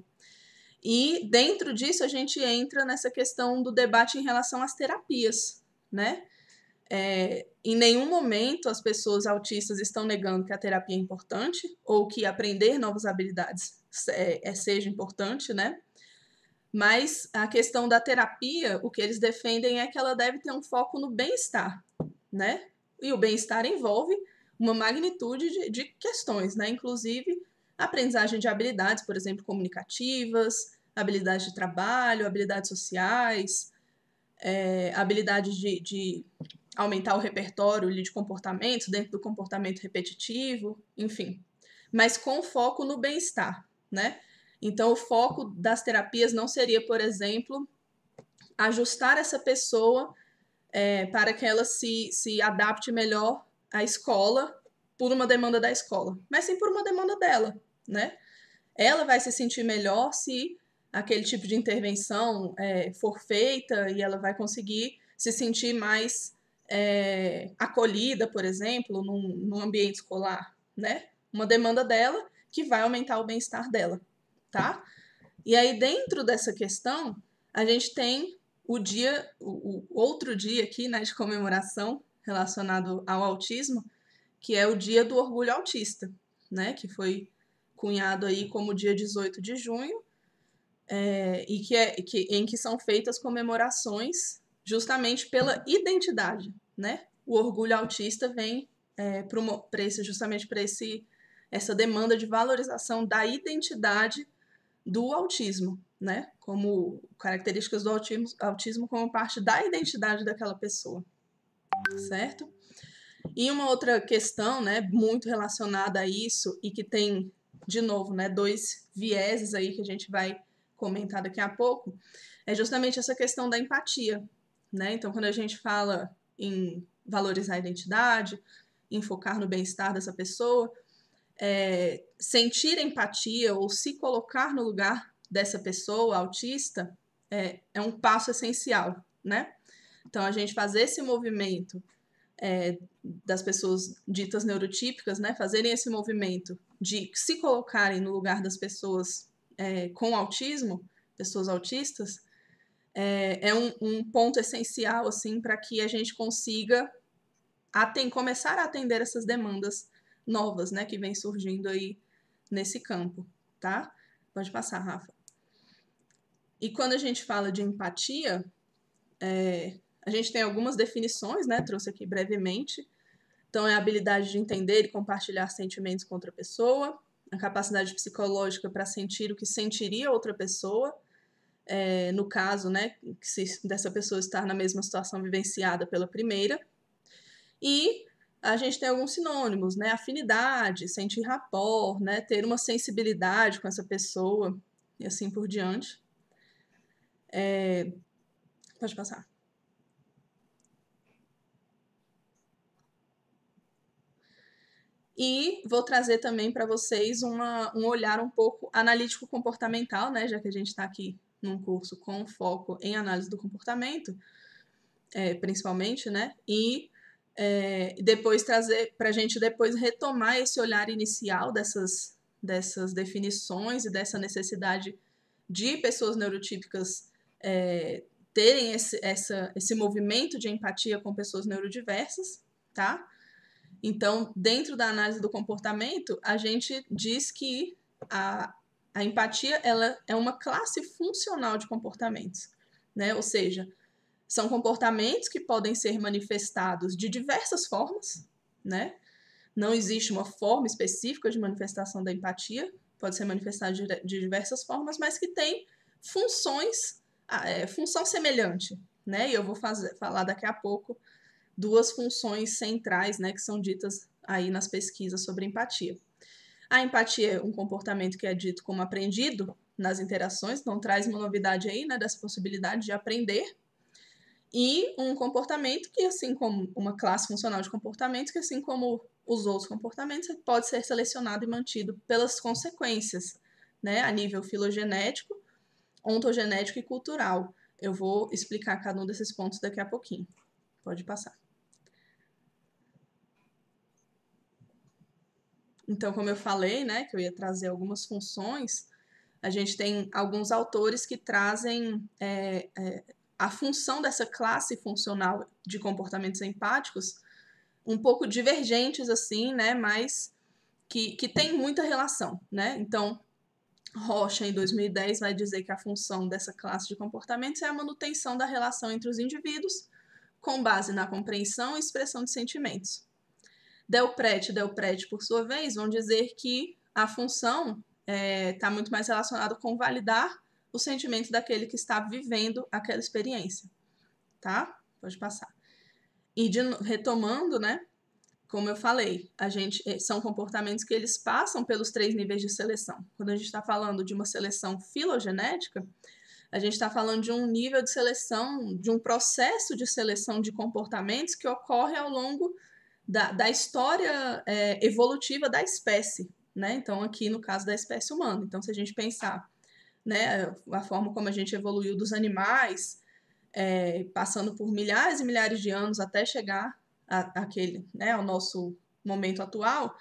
E dentro disso a gente entra nessa questão do debate em relação às terapias, né? Em nenhum momento as pessoas autistas estão negando que a terapia é importante ou que aprender novas habilidades seja importante, né? Mas a questão da terapia, o que eles defendem é que ela deve ter um foco no bem-estar, né? E o bem-estar envolve uma magnitude de questões, né? Inclusive aprendizagem de habilidades, por exemplo, comunicativas, habilidades de trabalho, habilidades sociais, habilidade de aumentar o repertório de comportamentos dentro do comportamento repetitivo, enfim. Mas com foco no bem-estar, né? Então, o foco das terapias não seria, por exemplo, ajustar essa pessoa para que ela se adapte melhor à escola por uma demanda da escola, mas sim por uma demanda dela, né? Ela vai se sentir melhor se aquele tipo de intervenção for feita e ela vai conseguir se sentir mais acolhida, por exemplo, num ambiente escolar, né? Uma demanda dela que vai aumentar o bem-estar dela, tá? E aí, dentro dessa questão, a gente tem o outro dia aqui, né, de comemoração relacionado ao autismo, que é o Dia do Orgulho Autista, né, que foi cunhado aí como dia 18 de junho, e em que são feitas comemorações justamente pela identidade, né? o orgulho autista vem justamente para essa demanda de valorização da identidade do autismo, né? Como características do autismo como parte da identidade daquela pessoa, certo? E uma outra questão, né, muito relacionada a isso e que tem, de novo, né, dois vieses aí que a gente vai comentar daqui a pouco, é justamente essa questão da empatia, né? Então, quando a gente fala em valorizar a identidade, em focar no bem-estar dessa pessoa, sentir empatia ou se colocar no lugar dessa pessoa autista é um passo essencial, né? Então, a gente fazer esse movimento das pessoas ditas neurotípicas, né, fazerem esse movimento de se colocarem no lugar das pessoas com autismo, pessoas autistas, é um ponto essencial assim para que a gente consiga começar a atender essas demandas novas, né, que vem surgindo aí nesse campo, tá? Pode passar, Rafa. E quando a gente fala de empatia, a gente tem algumas definições, né? Trouxe aqui brevemente. Então, é a habilidade de entender e compartilhar sentimentos com outra pessoa, a capacidade psicológica para sentir o que sentiria outra pessoa, no caso, né, dessa pessoa estar na mesma situação vivenciada pela primeira. E a gente tem alguns sinônimos, né? Afinidade, sentir rapport, né? Ter uma sensibilidade com essa pessoa e assim por diante. Pode passar. E vou trazer também para vocês um olhar um pouco analítico-comportamental, né? Já que a gente está aqui num curso com foco em análise do comportamento, principalmente, né? E depois trazer para a gente depois retomar esse olhar inicial dessas definições e dessa necessidade de pessoas neurotípicas terem esse movimento de empatia com pessoas neurodiversas, tá? Então, dentro da análise do comportamento, a gente diz que a empatia ela é uma classe funcional de comportamentos, né? Ou seja, são comportamentos que podem ser manifestados de diversas formas, né? Não existe uma forma específica de manifestação da empatia, pode ser manifestada de diversas formas, mas que tem função semelhante, né? E eu vou falar daqui a pouco duas funções centrais, né, que são ditas aí nas pesquisas sobre empatia. A empatia é um comportamento que é dito como aprendido nas interações, então traz uma novidade aí, né, dessa possibilidade de aprender, e um comportamento que, assim como uma classe funcional de comportamentos, que assim como os outros comportamentos, pode ser selecionado e mantido pelas consequências, né, a nível filogenético, ontogenético e cultural. Eu vou explicar cada um desses pontos daqui a pouquinho. Pode passar. Então, como eu falei, né, que eu ia trazer algumas funções, a gente tem alguns autores que trazem a função dessa classe funcional de comportamentos empáticos um pouco divergentes, assim, né, mas que tem muita relação, né? Então, Rocha, em 2010, vai dizer que a função dessa classe de comportamentos é a manutenção da relação entre os indivíduos com base na compreensão e expressão de sentimentos. Delprete e Delprete, por sua vez, vão dizer que a função está muito mais relacionada com validar o sentimento daquele que está vivendo aquela experiência, tá? Pode passar. E retomando, né? Como eu falei, são comportamentos que eles passam pelos 3 níveis de seleção. Quando a gente está falando de uma seleção filogenética, a gente está falando de um nível de seleção, de um processo de seleção de comportamentos que ocorre ao longo da história evolutiva da espécie, né? Então, aqui no caso da espécie humana. Então, se a gente pensar, né, a forma como a gente evoluiu dos animais, passando por milhares e milhares de anos até chegar né, ao nosso momento atual,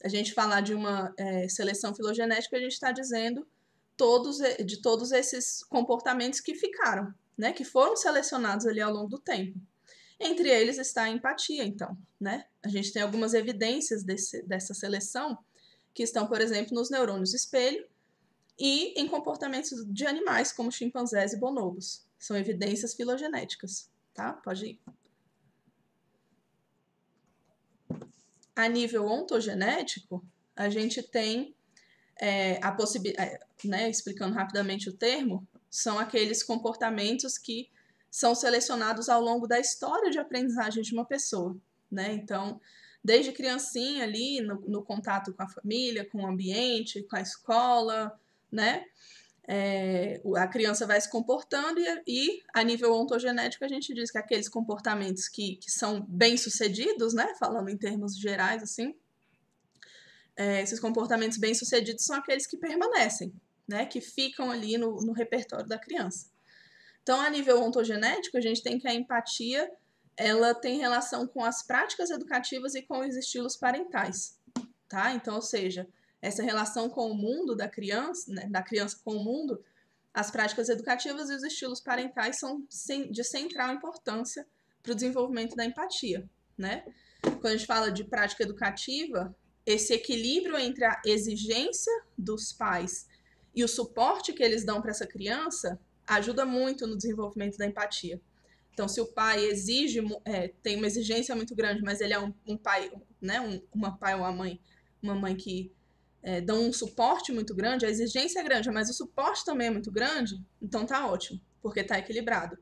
a gente falar de uma seleção filogenética, a gente está dizendo de todos esses comportamentos que ficaram, né, que foram selecionados ali ao longo do tempo. Entre eles está a empatia, então, né? A gente tem algumas evidências dessa seleção que estão, por exemplo, nos neurônios espelho e em comportamentos de animais, como chimpanzés e bonobos. São evidências filogenéticas, tá? Pode ir. a nível ontogenético, a gente tem a possibilidade, né, explicando rapidamente o termo, são aqueles comportamentos que são selecionados ao longo da história de aprendizagem de uma pessoa, né? Então, desde criancinha ali, no contato com a família, com o ambiente, com a escola, né? A criança vai se comportando e a nível ontogenético a gente diz que aqueles comportamentos que são bem-sucedidos, né? Falando em termos gerais, assim, esses comportamentos bem-sucedidos são aqueles que permanecem, né? Que ficam ali no repertório da criança. Então, a nível ontogenético, a gente tem que a empatia ela tem relação com as práticas educativas e com os estilos parentais, tá? Então, ou seja, essa relação com o mundo da criança, né, da criança com o mundo, as práticas educativas e os estilos parentais são de central importância para o desenvolvimento da empatia, né? Quando a gente fala de prática educativa, esse equilíbrio entre a exigência dos pais e o suporte que eles dão para essa criança ajuda muito no desenvolvimento da empatia. Então, se o pai exige, tem uma exigência muito grande, mas ele é um pai, né, uma pai ou uma mãe que dão um suporte muito grande, a exigência é grande, mas o suporte também é muito grande, então tá ótimo, porque tá equilibrado.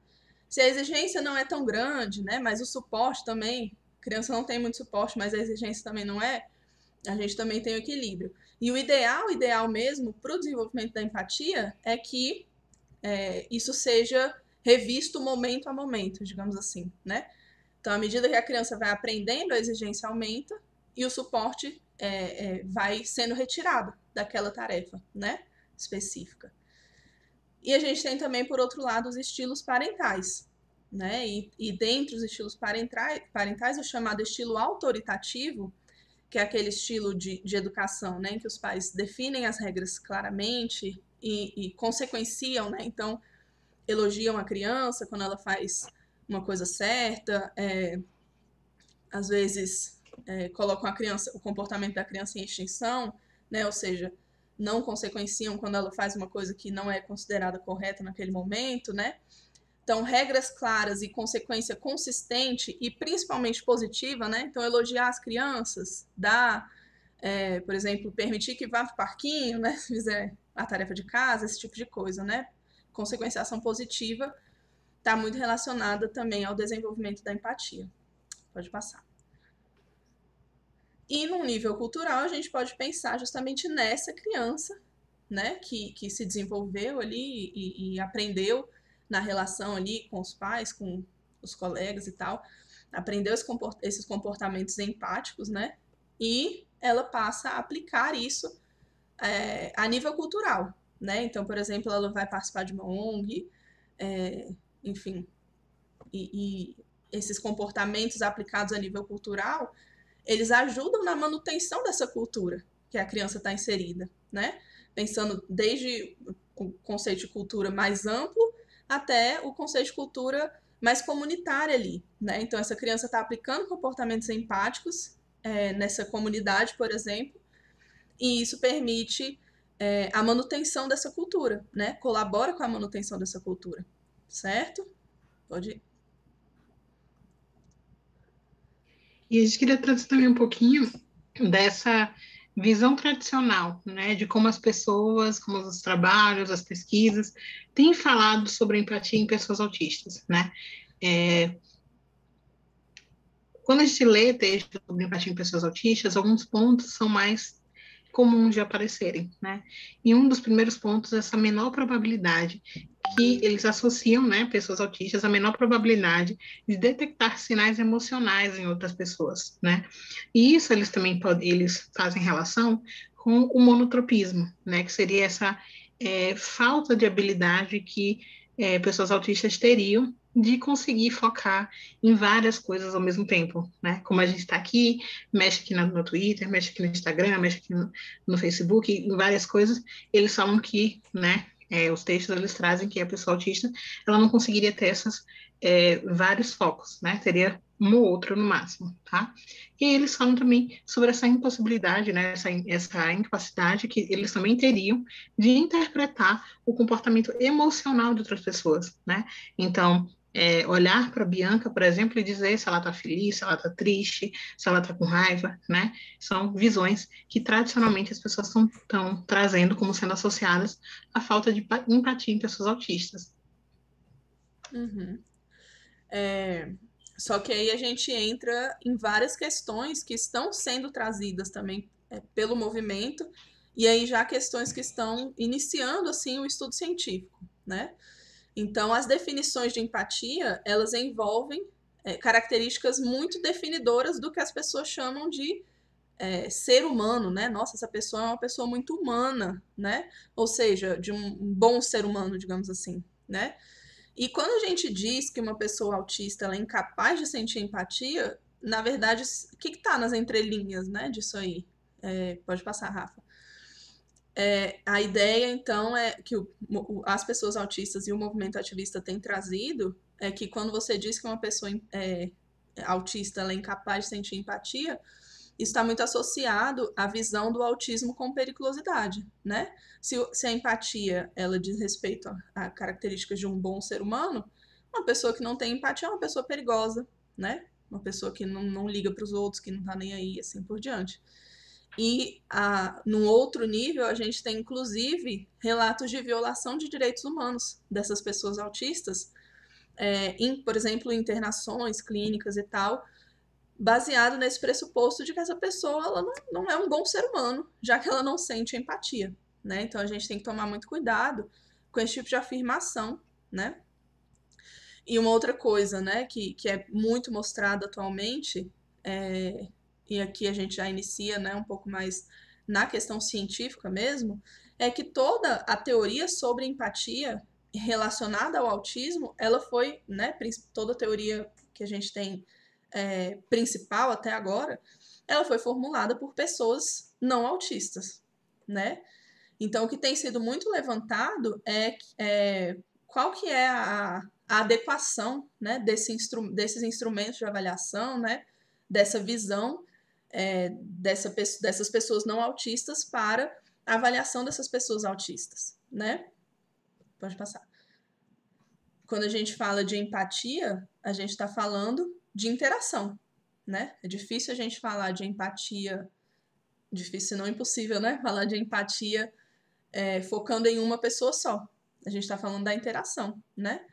Se a exigência não é tão grande, né, mas o suporte também, a criança não tem muito suporte, mas a exigência também não é, a gente também tem o equilíbrio. E o ideal mesmo para o desenvolvimento da empatia é que isso seja revisto momento a momento, digamos assim, né? Então, à medida que a criança vai aprendendo, a exigência aumenta e o suporte vai sendo retirado daquela tarefa, né? Específica. E a gente tem também, por outro lado, os estilos parentais, né? E dentre os estilos parentais, o chamado estilo autoritativo, que é aquele estilo de educação, né? Em que os pais definem as regras claramente e consequenciam, né? Então, elogiam a criança quando ela faz uma coisa certa, às vezes colocam o comportamento da criança em extinção, né? Ou seja, não consequenciam quando ela faz uma coisa que não é considerada correta naquele momento, né? Então, regras claras e consequência consistente e principalmente positiva, né? Então, elogiar as crianças, dar, por exemplo, permitir que vá para o parquinho, né? Se fizer a tarefa de casa, esse tipo de coisa, né? Consequenciação positiva está muito relacionada também ao desenvolvimento da empatia. Pode passar. E no nível cultural, a gente pode pensar justamente nessa criança, né? Que se desenvolveu ali e aprendeu na relação ali com os pais, com os colegas e tal, aprendeu esses comportamentos empáticos, né? E ela passa a aplicar isso a nível cultural, né? Então, por exemplo, ela vai participar de uma ONG, enfim, e esses comportamentos aplicados a nível cultural, eles ajudam na manutenção dessa cultura que a criança está inserida, né? Pensando desde o conceito de cultura mais amplo até o conceito de cultura mais comunitária ali, né? Então, essa criança está aplicando comportamentos empáticos nessa comunidade, por exemplo, e isso permite a manutenção dessa cultura, né? Colabora com a manutenção dessa cultura, certo? Pode ir. E a gente queria trazer também um pouquinho dessa visão tradicional, né, de como as pessoas, como os trabalhos, as pesquisas têm falado sobre empatia em pessoas autistas, né? Quando a gente lê textos sobre empatia em pessoas autistas, alguns pontos são mais comuns de aparecerem, né? E um dos primeiros pontos é essa menor probabilidade que eles associam, né, pessoas autistas, a menor probabilidade de detectar sinais emocionais em outras pessoas, né? E isso eles também eles fazem relação com o monotropismo, né, que seria essa falta de habilidade que pessoas autistas teriam de conseguir focar em várias coisas ao mesmo tempo, né? Como a gente está aqui, mexe aqui no Twitter, mexe aqui no Instagram, mexe aqui no Facebook, em várias coisas, eles falam que, né, os textos eles trazem que a pessoa autista ela não conseguiria ter vários focos, né? Teria um ou outro no máximo, tá? E eles falam também sobre essa impossibilidade, né? Essa incapacidade que eles também teriam de interpretar o comportamento emocional de outras pessoas, né? Então, olhar para a Bianca, por exemplo, e dizer se ela está feliz, se ela está triste, se ela está com raiva, né? São visões que tradicionalmente as pessoas estão trazendo como sendo associadas à falta de empatia em pessoas autistas. Uhum. Só que aí a gente entra em várias questões que estão sendo trazidas também pelo movimento, e aí já questões que estão iniciando assim o estudo científico, né? Então, as definições de empatia, elas envolvem características muito definidoras do que as pessoas chamam de ser humano, né? Nossa, essa pessoa é uma pessoa muito humana, né? Ou seja, de um bom ser humano, digamos assim, né? E quando a gente diz que uma pessoa autista ela é incapaz de sentir empatia, na verdade, o que está nas entrelinhas, né, disso aí? Pode passar, Rafa. A ideia, então, é que as pessoas autistas e o movimento ativista têm trazido é que quando você diz que uma pessoa autista ela é incapaz de sentir empatia, isso está muito associado à visão do autismo com periculosidade, né? Se a empatia ela diz respeito a características de um bom ser humano, uma pessoa que não tem empatia é uma pessoa perigosa, né? Uma pessoa que não liga para os outros, que não está nem aí, assim por diante. E num outro nível, a gente tem inclusive relatos de violação de direitos humanos dessas pessoas autistas, por exemplo, internações clínicas e tal, baseado nesse pressuposto de que essa pessoa ela não é um bom ser humano, já que ela não sente empatia, né? Então a gente tem que tomar muito cuidado com esse tipo de afirmação, né? E uma outra coisa, né, que é muito mostrada atualmente, e aqui a gente já inicia, né, um pouco mais na questão científica mesmo, é que toda a teoria sobre empatia relacionada ao autismo, ela foi, né, toda a teoria que a gente tem principal até agora, ela foi formulada por pessoas não autistas, né? Então, o que tem sido muito levantado é qual que é a adequação, né, desses instrumentos de avaliação, né, dessa visão dessas pessoas não autistas para a avaliação dessas pessoas autistas, né? Pode passar. Quando a gente fala de empatia, a gente está falando de interação, né? É difícil a gente falar de empatia, difícil não impossível, né? Falar de empatia focando em uma pessoa só. A gente está falando da interação, né?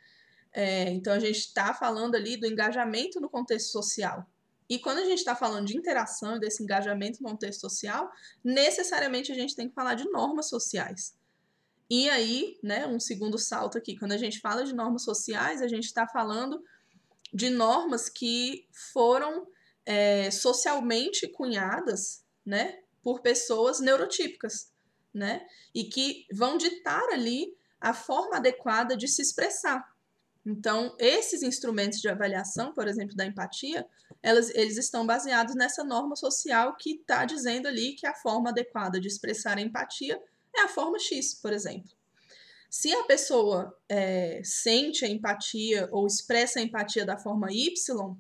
Então a gente está falando ali do engajamento no contexto social. E quando a gente está falando de interação e desse engajamento no contexto social, necessariamente a gente tem que falar de normas sociais. E aí, né, um segundo salto aqui, quando a gente fala de normas sociais, a gente está falando de normas que foram socialmente cunhadas, né, por pessoas neurotípicas, né, e que vão ditar ali a forma adequada de se expressar. Então, esses instrumentos de avaliação, por exemplo, da empatia, eles estão baseados nessa norma social que está dizendo ali que a forma adequada de expressar a empatia é a forma X, por exemplo. Se a pessoa sente a empatia ou expressa a empatia da forma Y,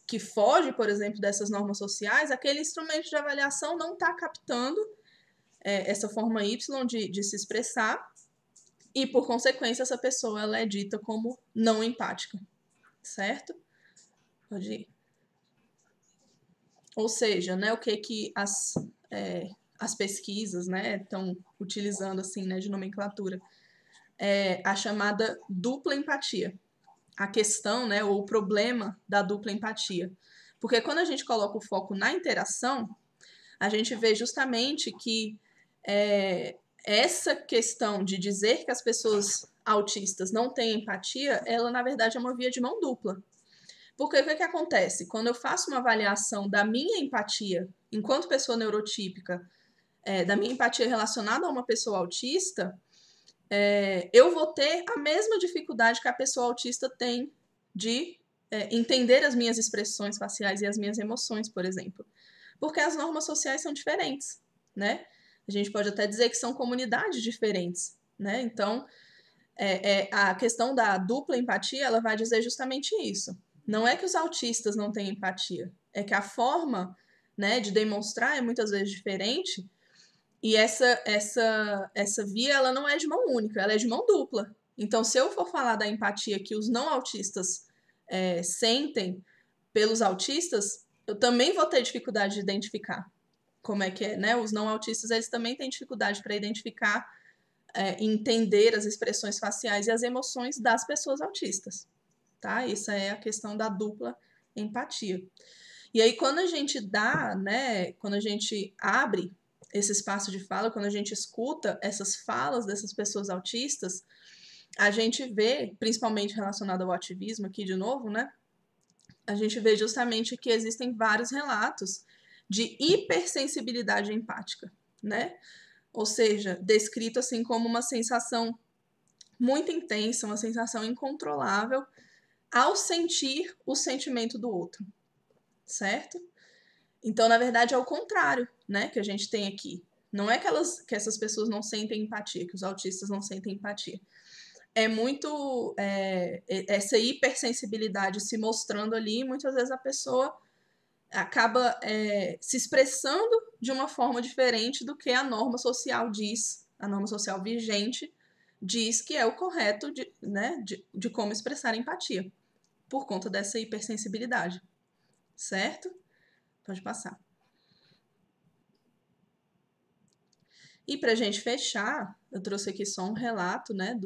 que foge, por exemplo, dessas normas sociais, aquele instrumento de avaliação não está captando essa forma Y de se expressar e, por consequência, essa pessoa ela é dita como não empática, certo? Pode ir. Ou seja, né, o que as pesquisas estão utilizando assim, né, de nomenclatura? A chamada dupla empatia. A questão, né, ou o problema da dupla empatia. Porque quando a gente coloca o foco na interação, a gente vê justamente que essa questão de dizer que as pessoas autistas não têm empatia, ela na verdade é uma via de mão dupla. Porque o que acontece? Quando eu faço uma avaliação da minha empatia enquanto pessoa neurotípica, da minha empatia relacionada a uma pessoa autista, eu vou ter a mesma dificuldade que a pessoa autista tem de entender as minhas expressões faciais e as minhas emoções, por exemplo. Porque as normas sociais são diferentes, né? A gente pode até dizer que são comunidades diferentes, né? Então, a questão da dupla empatia, ela vai dizer justamente isso. Não é que os autistas não têm empatia, é que a forma, né, de demonstrar é muitas vezes diferente. E essa via, ela não é de mão única, ela é de mão dupla, Então, se eu for falar da empatia que os não autistas sentem pelos autistas, eu também vou ter dificuldade de identificar como é que é, né? Os não autistas, eles também têm dificuldade para identificar, entender as expressões faciais e as emoções das pessoas autistas, tá? Isso é a questão da dupla empatia. E aí, quando a gente dá, né, quando a gente abre esse espaço de fala, quando a gente escuta essas falas dessas pessoas autistas, a gente vê, principalmente relacionado ao ativismo aqui de novo, né? A gente vê justamente que existem vários relatos de hipersensibilidade empática, né? Ou seja, descrito assim como uma sensação muito intensa, uma sensação incontrolável ao sentir o sentimento do outro, certo? Então, na verdade, é o contrário, né, que a gente tem aqui. Não é que essas pessoas não sentem empatia, que os autistas não sentem empatia. É muito essa hipersensibilidade se mostrando ali, e muitas vezes a pessoa acaba se expressando de uma forma diferente do que a norma social diz, a norma social vigente diz que é o correto de como expressar empatia, por conta dessa hipersensibilidade, certo? Pode passar. E para a gente fechar, eu trouxe aqui só um relato, né,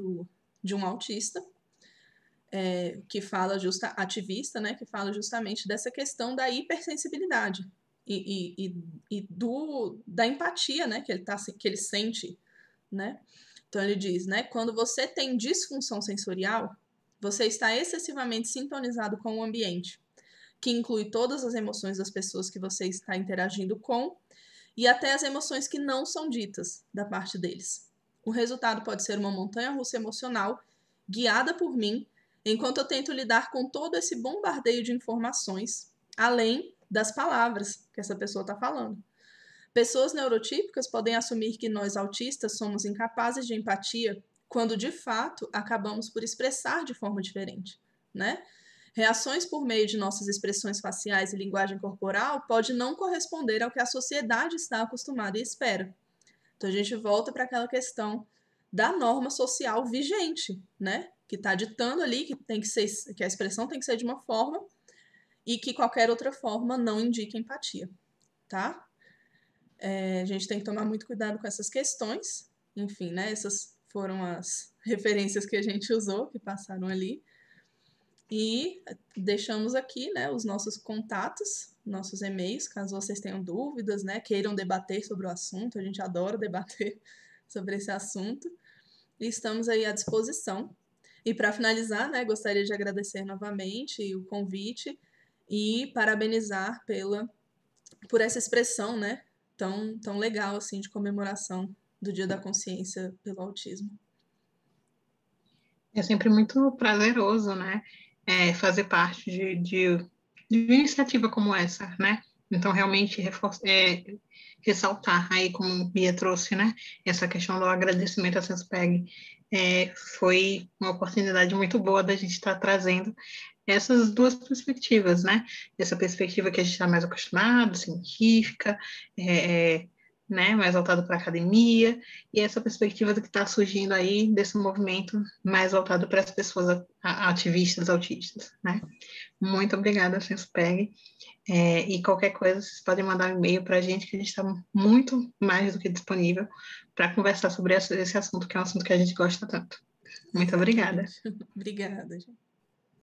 de um autista que fala ativista, né, que fala justamente dessa questão da hipersensibilidade e da empatia, né, que ele sente, né? Então ele diz, né, quando você tem disfunção sensorial, você está excessivamente sintonizado com o ambiente, que inclui todas as emoções das pessoas que você está interagindo com e até as emoções que não são ditas da parte deles. O resultado pode ser uma montanha-russa emocional guiada por mim, enquanto eu tento lidar com todo esse bombardeio de informações, além das palavras que essa pessoa está falando. Pessoas neurotípicas podem assumir que nós autistas somos incapazes de empatia, quando de fato acabamos por expressar de forma diferente, né? Reações por meio de nossas expressões faciais e linguagem corporal pode não corresponder ao que a sociedade está acostumada e espera. Então a gente volta para aquela questão da norma social vigente, né? Que está ditando ali que a expressão tem que ser de uma forma e que qualquer outra forma não indica empatia, tá? A gente tem que tomar muito cuidado com essas questões. Enfim, né? Essas foram as referências que a gente usou, que passaram ali. E deixamos aqui, né, os nossos contatos, nossos e-mails, caso vocês tenham dúvidas, né, queiram debater sobre o assunto. A gente adora debater sobre esse assunto. E estamos aí à disposição. E para finalizar, né, gostaria de agradecer novamente o convite e parabenizar por essa expressão, né, tão legal assim de comemoração do Dia da Consciência pelo Autismo. É sempre muito prazeroso, né, fazer parte de uma iniciativa como essa, né? Então, realmente, ressaltar aí, como Bia trouxe, né, essa questão do agradecimento à Senspeg, foi uma oportunidade muito boa da gente estar trazendo essas duas perspectivas, né? Essa perspectiva que a gente está mais acostumado, científica, né, mais voltado para a academia, e essa perspectiva do que está surgindo aí desse movimento mais voltado para as pessoas ativistas, autistas, né? Muito obrigada, Senspeg. E qualquer coisa, vocês podem mandar um e-mail para a gente, que a gente está muito mais do que disponível para conversar sobre esse assunto, que é um assunto que a gente gosta tanto. Muito obrigada. Obrigada, gente.